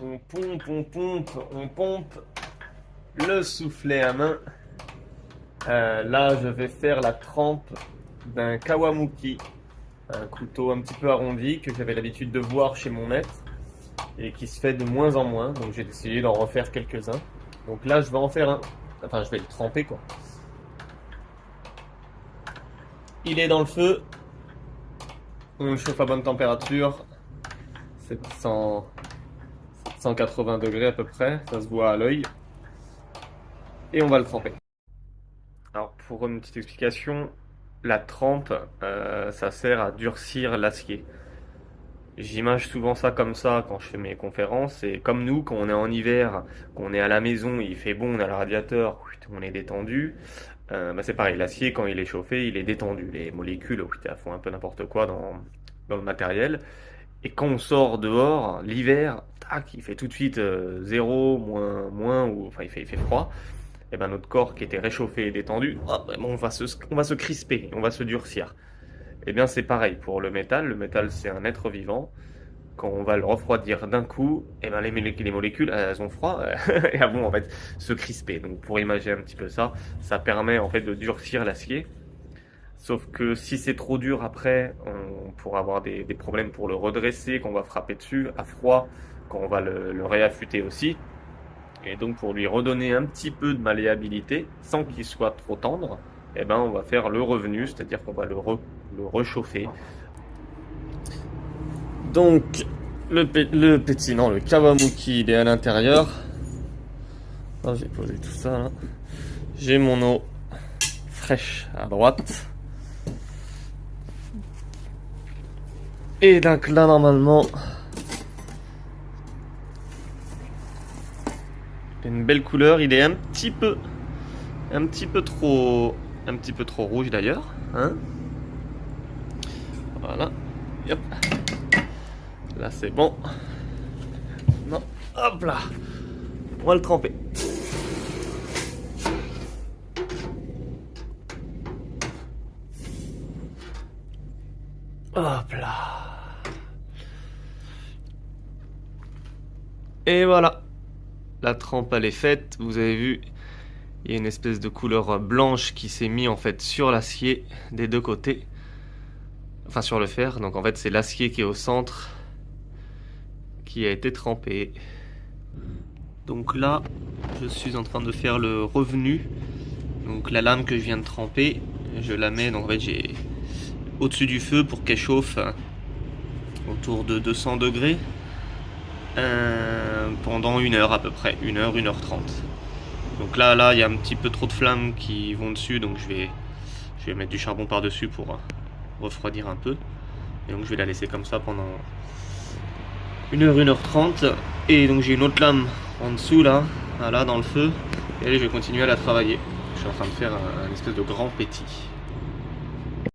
On pompe le soufflet à main. Là, je vais faire la trempe d'un kawamuki, un couteau un petit peu arrondi que j'avais l'habitude de voir chez mon maître et qui se fait de moins en moins. Donc j'ai décidé d'en refaire quelques-uns. Donc là, je vais en faire un. Enfin, je vais le tremper quoi. Il est dans le feu. On le chauffe à bonne température. 700, 780 degrés à peu près. Ça se voit à l'œil. Et on va le tremper. Alors pour une petite explication, la trempe, ça sert à durcir l'acier. J'image souvent ça comme ça quand je fais mes conférences. Et comme nous, quand on est en hiver, qu'on est à la maison, il fait bon, on a le radiateur, on est détendu. Bah c'est pareil, l'acier quand il est chauffé, il est détendu. Les molécules font un peu n'importe quoi dans le matériel. Et quand on sort dehors, l'hiver, tac, il fait tout de suite 0, moins, ou enfin il fait froid. Et ben notre corps qui était réchauffé et détendu, hop, on va se crisper, on va se durcir. Et bien c'est pareil pour le métal. Le métal c'est un être vivant. Quand on va le refroidir d'un coup, et ben les molécules elles ont froid et elles vont en fait se crisper. Donc pour imaginer un petit peu ça, ça permet en fait de durcir l'acier. Sauf que si c'est trop dur après, on pourra avoir des problèmes pour le redresser quand on va frapper dessus, à froid quand on va le réaffûter aussi. Et donc pour lui redonner un petit peu de malléabilité, sans qu'il soit trop tendre, eh ben on va faire le revenu, c'est-à-dire qu'on va le réchauffer. Donc le kawamuki il est à l'intérieur. Oh, j'ai posé tout ça là. J'ai mon eau fraîche à droite. Et donc là normalement une belle couleur, il est un petit peu trop rouge d'ailleurs, hein. Voilà. Hop. Là c'est bon. Non. Hop là. On va le tremper. Hop là. Et voilà. La trempe elle est faite. Vous avez vu, il y a une espèce de couleur blanche qui s'est mise en fait sur l'acier des deux côtés. Enfin sur le fer. Donc en fait c'est l'acier qui est au centre qui a été trempé. Donc là je suis en train de faire le revenu. Donc la lame que je viens de tremper, je la mets, donc en fait j'ai au-dessus du feu pour qu'elle chauffe autour de 200 degrés pendant 1 heure à peu près, 1 heure 30. Donc là il y a un petit peu trop de flammes qui vont dessus, donc je vais mettre du charbon par dessus pour refroidir un peu. Et donc je vais la laisser comme ça pendant 1 heure et donc j'ai une autre lame en dessous là, voilà, dans le feu, et allez, je vais continuer à la travailler. Je suis en train de faire un espèce de grand pétit.